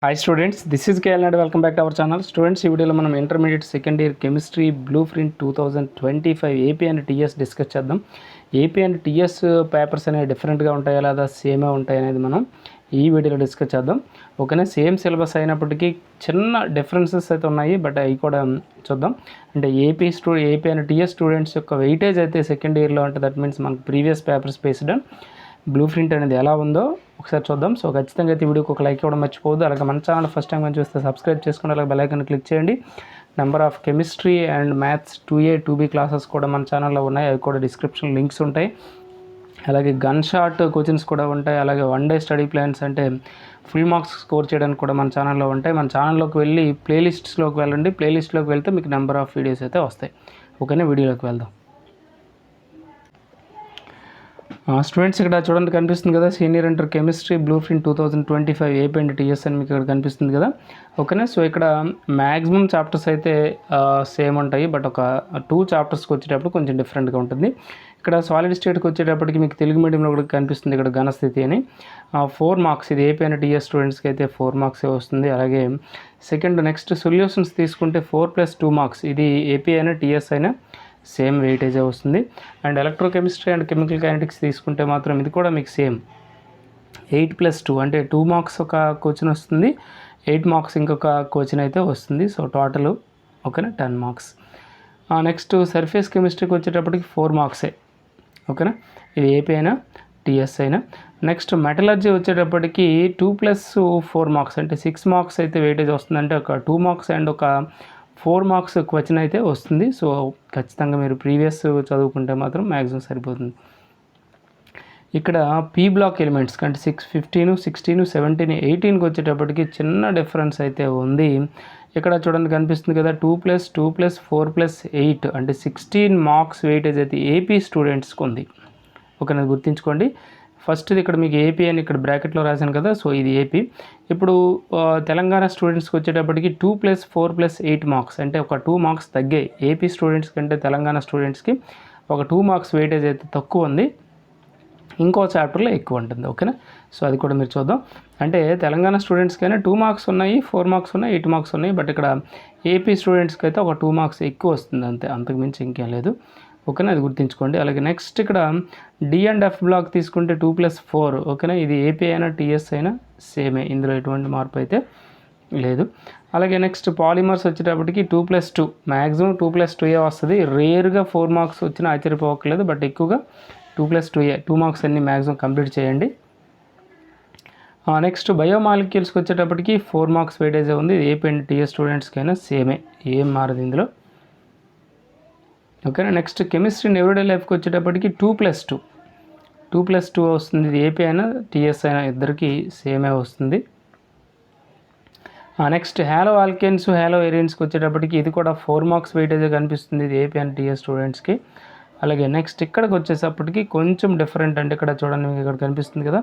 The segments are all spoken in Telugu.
Hi students, this is KL and welcome back to our channel. Students, ఈ వీడియోలో మనం intermediate second year chemistry blue print 2025 AP and TS discuss చేద్దాం. ఏపీ అండ్ టీఎస్ పేపర్స్ అనేవి డిఫరెంట్గా ఉంటాయా లేదా సేమే ఉంటాయి అనేది మనం ఈ వీడియోలో డిస్కస్ చేద్దాం. ఓకేనా, సేమ్ సిలబస్ అయినప్పటికీ చిన్న డిఫరెన్సెస్ అయితే ఉన్నాయి, బట్ అవి కూడా చూద్దాం. అంటే ఏపీ అండ్ టీఎస్ స్టూడెంట్స్ యొక్క వెయిటేజ్ అయితే సెకండ్ ఇయర్లో అంటే దట్ మీన్స్ మనకు previous papers based blue print అనేది ఎలా ఉందో ఒకసారి చూద్దాం. సో ఖచ్చితంగా అయితే వీడియోకి ఒక లైక్ ఇవ్వడం మర్చిపోవద్దు. అలాగే మన ఛానల్ ఫస్ట్ టైం కానీ చూస్తే సబ్స్క్రైబ్ చేసుకుని అలాగే బెల్ ఐకాన్ క్లిక్ చేయండి. Number of chemistry and maths 2A 2B classes కూడా మన ఛానల్లో ఉన్నాయి, అవి కూడా డిస్క్రిప్షన్ లింక్స్ ఉంటాయి. అలాగే గన్ షాట్ కోచింగ్స్ కూడా ఉంటాయి. అలాగే 1 డే స్టడీ ప్లాన్స్ అంటే ఫుల్ మార్క్స్ స్కోర్ చేయడానికి కూడా మన ఛానల్లో ఉంటాయి. మన ఛానల్లోకి వెళ్ళి ప్లేలిస్ట్స్లోకి వెళ్ళండి. ప్లేలిస్ట్లోకి వెళ్తే మీకు నెంబర్ ఆఫ్ వీడియోస్ అయితే వస్తాయి. ఓకేనా, వీడియోలోకి వెళ్దాం. స్టూడెంట్స్ ఇక్కడ చూడండి కనిపిస్తుంది కదా, senior inter chemistry blue print 2025 AP and TS అని మీకు ఇక్కడ కనిపిస్తుంది కదా. ఓకేనా, సో ఇక్కడ మ్యాక్సిమం చాప్టర్స్ అయితే సేమ్ ఉంటాయి, బట్ ఒక 2 చాప్టర్స్కి వచ్చేటప్పుడు కొంచెం డిఫరెంట్గా ఉంటుంది. ఇక్కడ సాలిడ్ స్టేట్కి వచ్చేటప్పటికి మీకు తెలుగు మీడియంలో కూడా కనిపిస్తుంది ఇక్కడ ఘనస్థితి అని 4 మార్క్స్. ఇది ఏపీ అండ్ టీఎస్ స్టూడెంట్స్కి అయితే 4 మార్క్సే వస్తుంది. అలాగే నెక్స్ట్ సొల్యూషన్స్ తీసుకుంటే 4+2 మార్క్స్. ఇది ఏపీ అయినా టీఎస్ అయినా సేమ్ వెయిటేజే వస్తుంది. And electrochemistry and chemical kinetics తీసుకుంటే మాత్రం ఇది కూడా మీకు సేమ్ 8+2 అంటే 2 మార్క్స్ ఒక క్వశ్చన్ వస్తుంది, 8 మార్క్స్ ఇంకొక క్వశ్చన్ అయితే వస్తుంది. సో టోటల్ ఓకేనా 10 మార్క్స్. నెక్స్ట్ సర్ఫేస్ కెమిస్ట్రీకి వచ్చేటప్పటికి 4 మార్క్సే. ఓకేనా, ఇది ఏపీ అయినా టీఎస్ అయినా. నెక్స్ట్ మెటలర్జీ వచ్చేటప్పటికి 2+4 మార్క్స్ అంటే 6 మార్క్స్ అయితే వెయిటేజ్ వస్తుంది. అంటే ఒక 2 మార్క్స్ అండ్ ఒక 4 మార్క్స్ క్వశ్చన్ అయితే వస్తుంది. సో ఖచ్చితంగా మీరు ప్రీవియస్ చదువుకుంటే మాత్రం మ్యాక్సిమం సరిపోతుంది. ఇక్కడ పీ బ్లాక్ ఎలిమెంట్స్ అంటే 15, 16, 17, 18కి వచ్చేటప్పటికి చిన్న డిఫరెన్స్ అయితే ఉంది. ఇక్కడ చూడండి కనిపిస్తుంది కదా, 2+2+4+8 అంటే 16 మార్క్స్ వెయిటేజ్ అయితే ఏపీ స్టూడెంట్స్కి ఉంది. ఓకేనా, గుర్తుంచుకోండి. ఫస్ట్ది ఇక్కడ మీకు ఏపీ అని ఇక్కడ బ్రాకెట్లో రాశాను కదా, సో ఇది ఏపీ. ఇప్పుడు తెలంగాణ స్టూడెంట్స్కి వచ్చేటప్పటికి 2+4+8 మార్క్స్ అంటే ఒక 2 మార్క్స్ తగ్గాయి. ఏపీ స్టూడెంట్స్ కంటే తెలంగాణ స్టూడెంట్స్కి ఒక 2 మార్క్స్ వెయిటేజ్ అయితే తక్కువ ఉంది, ఇంకో చాప్టర్లో ఎక్కువ ఉంటుంది. ఓకేనా, సో అది కూడా మీరు చూద్దాం. అంటే తెలంగాణ స్టూడెంట్స్కైనా 2 మార్క్స్ ఉన్నాయి, 4 మార్క్స్ ఉన్నాయి, 8 మార్క్స్ ఉన్నాయి, బట్ ఇక్కడ ఏపీ స్టూడెంట్స్కి అయితే ఒక 2 మార్క్స్ ఎక్కువ వస్తుంది అంతే, అంతకుమించి ఇంకేం లేదు. ఓకేనా, అది గుర్తుంచుకోండి. అలాగే నెక్స్ట్ ఇక్కడ డి అండ్ ఎఫ్ బ్లాక్ తీసుకుంటే 2+4. ఓకేనా, ఇది ఏపీ అయినా టీఎస్ అయినా సేమే, ఇందులో ఎటువంటి మార్పు అయితే లేదు. అలాగే నెక్స్ట్ పాలిమర్స్ వచ్చేటప్పటికి 2+2 మ్యాక్సిమం 2+2 వస్తుంది. రేర్గా 4 మార్క్స్ వచ్చినా ఆశ్చర్యపోవట్లేదు, బట్ ఎక్కువగా 2+2 2 మార్క్స్ అన్ని మ్యాక్సిమం కంప్లీట్ చేయండి. నెక్స్ట్ బయోమాలిక్యూల్స్కి వచ్చేటప్పటికి 4 మార్క్స్ వెయిటేజ్ ఉంది. ఇది ఏపీ అండ్ టీఎస్ స్టూడెంట్స్కైనా సేమే, ఏం మారదు ఇందులో. ఓకేనా, నెక్స్ట్ కెమిస్ట్రీ ఎవ్రీడే లైఫ్కి వచ్చేటప్పటికి 2+2 వస్తుంది. ఇది ఏపీ అయినా టీఎస్ అయినా ఇద్దరికి సేమే వస్తుంది. నెక్స్ట్ హ్యాలో ఆల్కేన్స్ హ్యాలో ఎరియన్స్కి వచ్చేటప్పటికి ఇది కూడా 4 మార్క్స్ వెయిటేజ్ కనిపిస్తుంది. ఇది ఏపీ అండ్ టీఎస్ స్టూడెంట్స్కి. అలాగే నెక్స్ట్ ఇక్కడికి వచ్చేటప్పటికి కొంచెం డిఫరెంట్. అంటే ఇక్కడ చూడండి మీకు ఇక్కడ కనిపిస్తుంది కదా,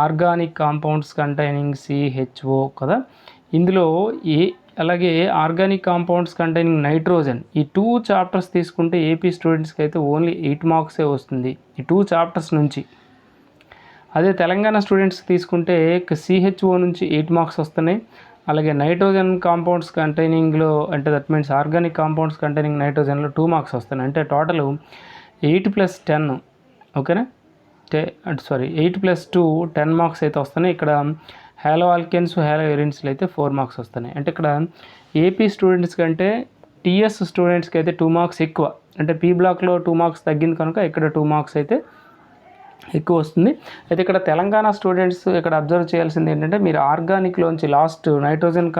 ఆర్గానిక్ కాంపౌండ్స్ కంటైనింగ్ CHO కదా, ఇందులో అలాగే ఆర్గానిక్ కాంపౌండ్స్ కంటైనింగ్ నైట్రోజన్, ఈ 2 చాప్టర్స్ తీసుకుంటే ఏపీ స్టూడెంట్స్కి అయితే ఓన్లీ 8 మార్క్సే వస్తుంది ఈ 2 చాప్టర్స్ నుంచి. అదే తెలంగాణ స్టూడెంట్స్ తీసుకుంటే CHO నుంచి 8 మార్క్స్ వస్తున్నాయి. అలాగే నైట్రోజన్ కాంపౌండ్స్ కంటైనింగ్లో అంటే that means organic compounds containing నైట్రోజన్లో 2 మార్క్స్ వస్తున్నాయి. అంటే టోటల్ 8+10 ఓకేనా, 8+2 10 మార్క్స్ అయితే వస్తున్నాయి. ఇక్కడ హ్యాలో ఆల్కెన్స్ హ్యాలో ఎరిన్స్లో అయితే 4 మార్క్స్ వస్తున్నాయి. అంటే ఇక్కడ ఏపీ స్టూడెంట్స్ కంటే టీఎస్ స్టూడెంట్స్కి అయితే 2 మార్క్స్ ఎక్కువ. అంటే పీ బ్లాక్లో 2 మార్క్స్ తగ్గింది కనుక ఇక్కడ 2 మార్క్స్ అయితే ఎక్కువ వస్తుంది. అయితే ఇక్కడ తెలంగాణ స్టూడెంట్స్ ఇక్కడ అబ్జర్వ్ చేయాల్సింది ఏంటంటే, మీరు ఆర్గానిక్లోంచి లాస్ట్ నైట్రోజన్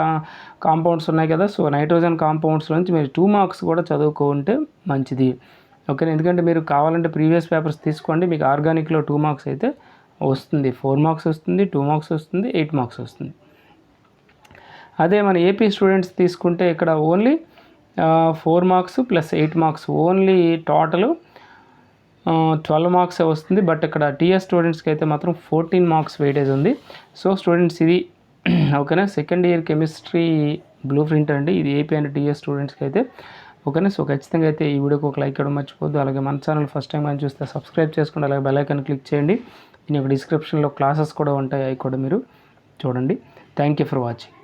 కాంపౌండ్స్ ఉన్నాయి కదా, సో నైట్రోజన్ కాంపౌండ్స్లోంచి మీరు 2 మార్క్స్ కూడా చదువుకుంటే మంచిది. ఓకే, ఎందుకంటే మీరు కావాలంటే ప్రీవియస్ పేపర్స్ తీసుకోండి, మీకు ఆర్గానిక్లో 2 మార్క్స్ అయితే వస్తుంది, 4 మార్క్స్ వస్తుంది, 2 మార్క్స్ వస్తుంది, 8 మార్క్స్ వస్తుంది. అదే మన ఏపీ స్టూడెంట్స్ తీసుకుంటే ఇక్కడ only 4 marks + 8 marks only total 12 మార్క్సే వస్తుంది. బట్ ఇక్కడ టీఎస్ స్టూడెంట్స్కి అయితే మాత్రం 14 మార్క్స్ వెయిటేజ్ ఉంది. సో స్టూడెంట్స్ ఇది ఓకేనా, second year chemistry blue print అండి, ఇది ఏపీ అండ్ టీఎస్ స్టూడెంట్స్కి అయితే. ఓకేనా, సో ఖచ్చితంగా అయితే ఈ వీడియోకి ఒక లైక్ ఇవ్వడం మర్చిపోద్దు. అలాగే మన ఛానల్ ఫస్ట్ టైం కానీ చూస్తే సబ్స్క్రైబ్ చేసుకోండి, అలాగే బెల్ ఐకాన్ క్లిక్ చేయండి. దీని యొక్క డిస్క్రిప్షన్లో క్లాసెస్ కూడా ఉంటాయి, అవి కూడా మీరు చూడండి. Thank you for watching.